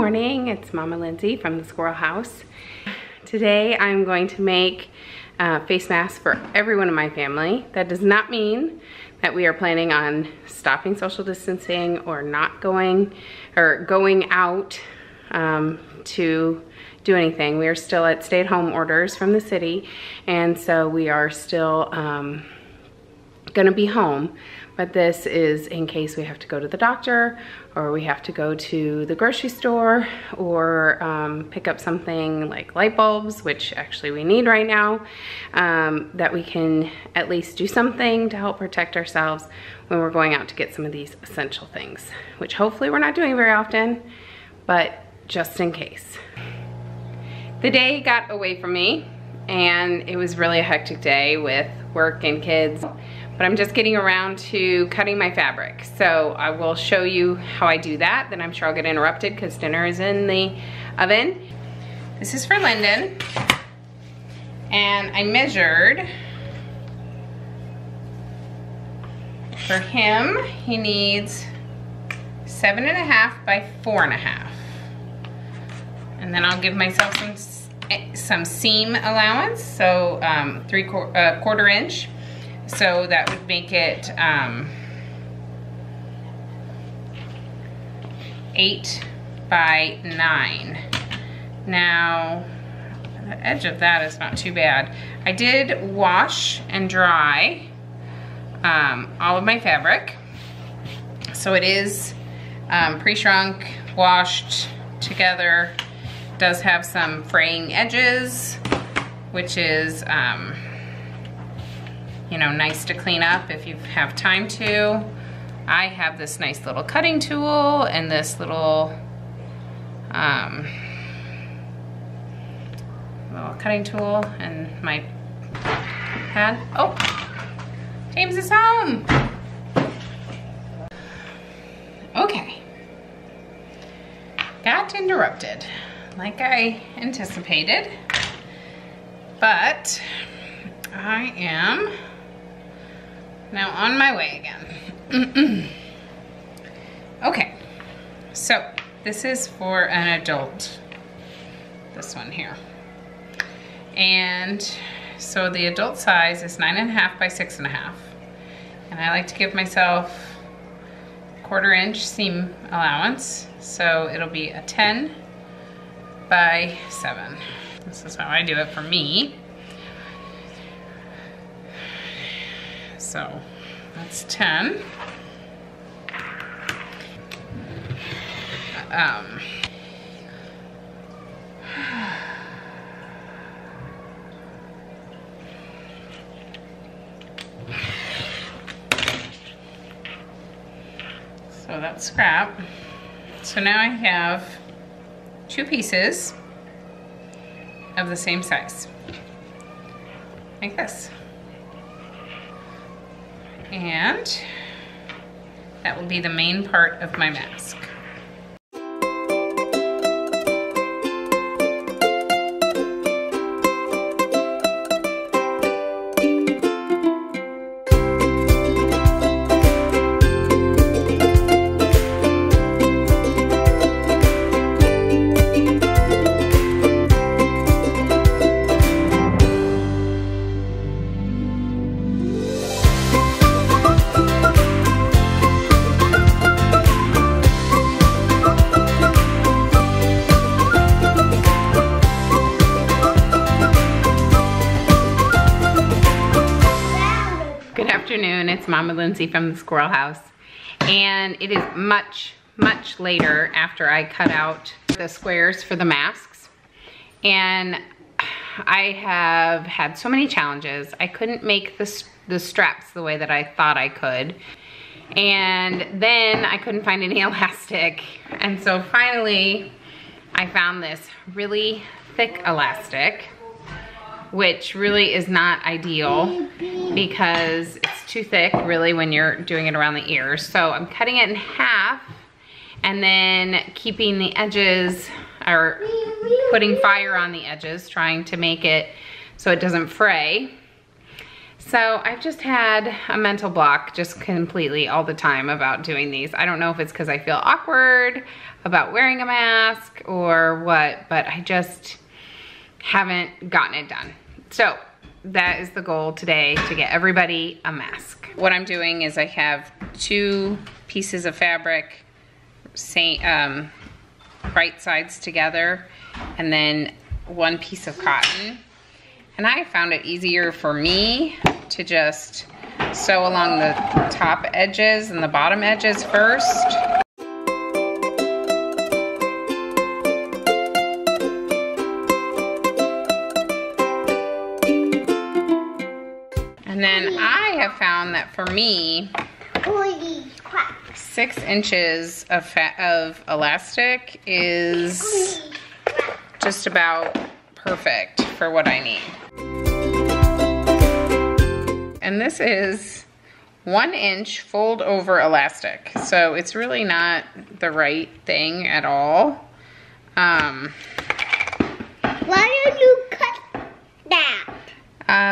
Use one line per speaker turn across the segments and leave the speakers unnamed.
morning, it's Mama Lindsay from the Squirrel House. Today I'm going to make face masks for everyone in my family. That does not mean that we are planning on stopping social distancing or not going out to do anything. We are still at stay-at-home orders from the city, and so we are still gonna be home. But this is in case we have to go to the doctor, or we have to go to the grocery store, or pick up something like light bulbs, which actually we need right now, that we can at least do something to help protect ourselves when we're going out to get some of these essential things, which hopefully we're not doing very often, but just in case. The day got away from me, and it was really a hectic day with work and kids. But I'm just getting around to cutting my fabric. So I will show you how I do that. Then I'm sure I'll get interrupted because dinner is in the oven. This is for Lyndon. And I measured for him, he needs 7.5 by 4.5. And then I'll give myself some seam allowance. So 3/4 inch. So that would make it 8 by 9. Now, the edge of that is not too bad. I did wash and dry all of my fabric. So it is pre-shrunk, washed together. It does have some fraying edges, which is you know, nice to clean up if you have time to. I have this nice little cutting tool and this little cutting tool and my pad. Oh, James is home. Okay. Got interrupted like I anticipated, but I am now on my way again. Okay, so this is for an adult, this one here. And so the adult size is 9.5 by 6.5. And I like to give myself 1/4 inch seam allowance. So it'll be a 10 by 7. This is how I do it for me. So that's 10. So that's scrap. So now I have 2 pieces of the same size, like this. And that will be the main part of my mask. It's Mama Lindsay from the Squirrel House, and it is much later after I cut out the squares for the masks, and I have had so many challenges. I couldn't make the straps the way that I thought I could, and then I couldn't find any elastic, and so finally I found this really thick elastic, which really is not ideal because it's too thick really when you're doing it around the ears. So I'm cutting it in half and then keeping the edges, or putting fire on the edges, trying to make it so it doesn't fray. So I've just had a mental block just completely all the time about doing these. I don't know if it's because I feel awkward about wearing a mask or what, but I just haven't gotten it done. So that is the goal today, to get everybody a mask. What I'm doing is I have 2 pieces of fabric, right sides together, and then 1 piece of cotton. And I found it easier for me to just sew along the top edges and the bottom edges first. And then I have found that for me, 6 inches of elastic is just about perfect for what I need. And this is 1 inch fold over elastic. So it's really not the right thing at all.
Why did you cut that?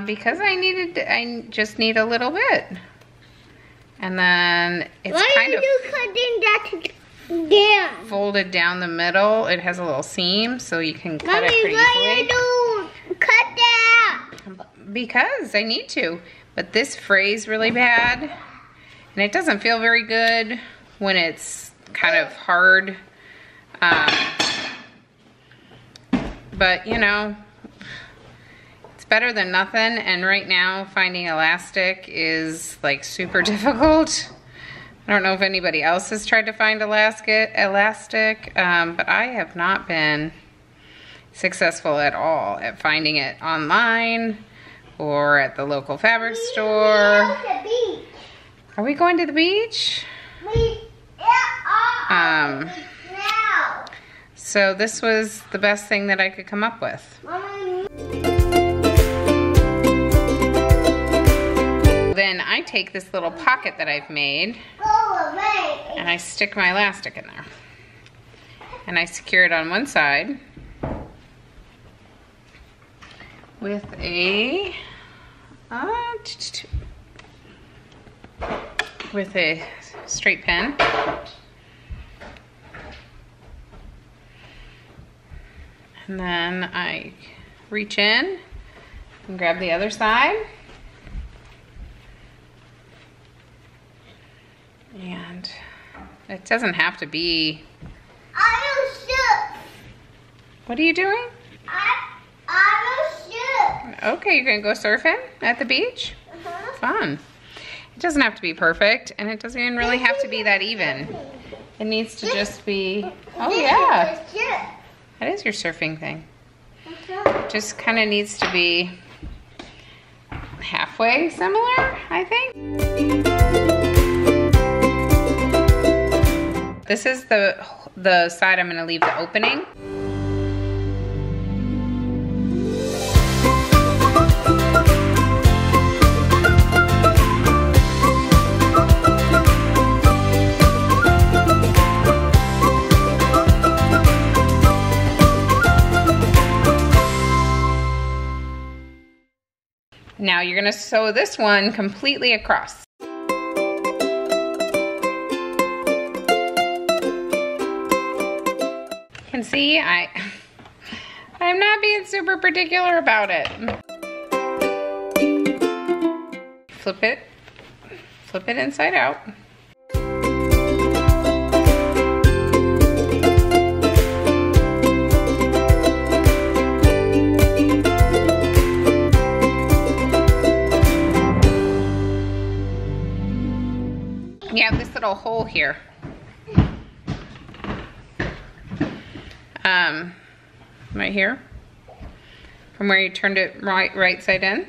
Because I just need a little bit. And then it's kind of
cutting that down?
Folded down the middle. It has a little seam, so you can cut it pretty easily.
Why you cut that?
Because I need to. But this frays really bad, and it doesn't feel very good when it's kind of hard. But you know, it's better than nothing, and right now finding elastic is like super difficult. I don't know if anybody else has tried to find elastic, but I have not been successful at all at finding it online or at the local fabric store. Are we going to the beach? So this was the best thing that I could come up with. Then I take this little pocket that I've made and I stick my elastic in there. And I secure it on one side with a straight pin. And then I reach in and grab the other side. And it doesn't have to be.
I will shoot.
What are you doing?
I will shoot.
Okay, you're gonna go surfing at the beach? Fun. It doesn't have to be perfect, and it doesn't even really have to be that even. It needs to just be, oh yeah. That is your surfing thing. It just kind of needs to be halfway similar, I think. This is the side I'm gonna leave the opening. Now you're gonna sew this one completely across. You can see I'm not being super particular about it. Flip it inside out. You have this little hole here. Right here, from where you turned it right side in.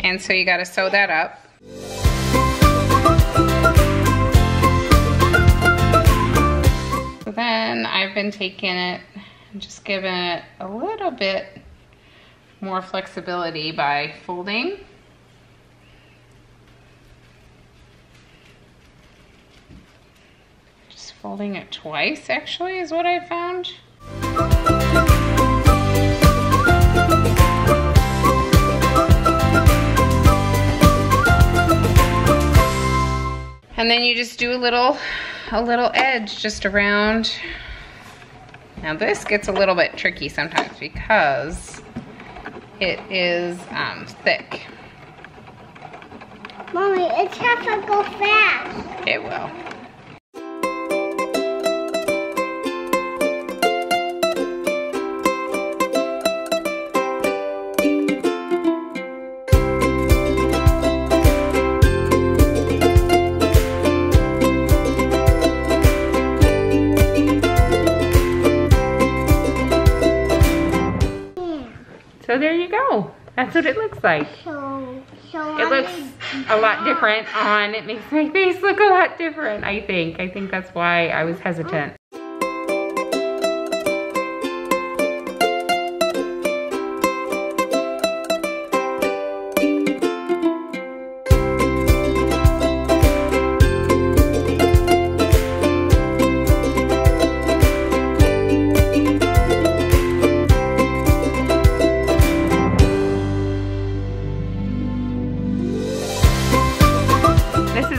And so you got to sew that up. So then I've been taking it and just giving it a little bit more flexibility by folding. Folding it twice, actually, is what I found. And then you just do a little edge just around. Now this gets a little bit tricky sometimes because it is thick.
Mommy, it's have to go fast.
It will. So there you go. That's what it looks like. It looks a lot different on, it makes my face look a lot different, I think. I think that's why I was hesitant.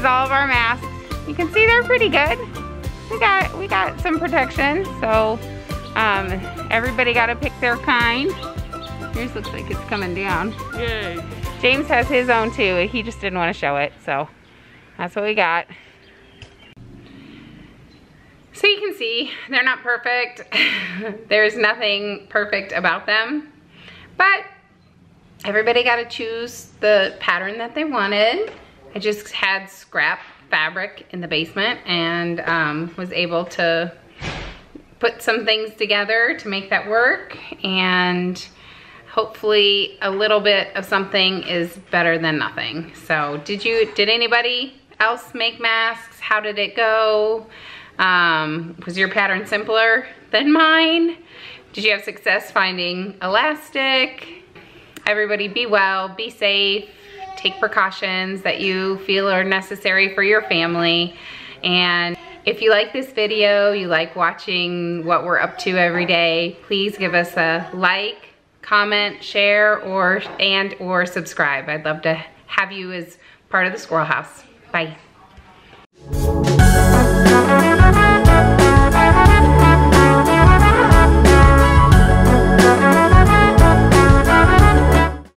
All of our masks. You can see they're pretty good. We got some protection, so everybody got to pick their kind. Yours looks like it's coming down. Yay. James has his own too. He just didn't want to show it, so that's what we got. So you can see they're not perfect. There's nothing perfect about them, but everybody got to choose the pattern that they wanted. I just had scrap fabric in the basement and was able to put some things together to make that work, and hopefully a little bit of something is better than nothing. So did anybody else make masks? How did it go? Was your pattern simpler than mine? Did you have success finding elastic? Everybody be well, be safe. Take precautions that you feel are necessary for your family. And if you like this video, you like watching what we're up to every day, please give us a like, comment, share, or subscribe. I'd love to have you as part of the Squirrel House. Bye.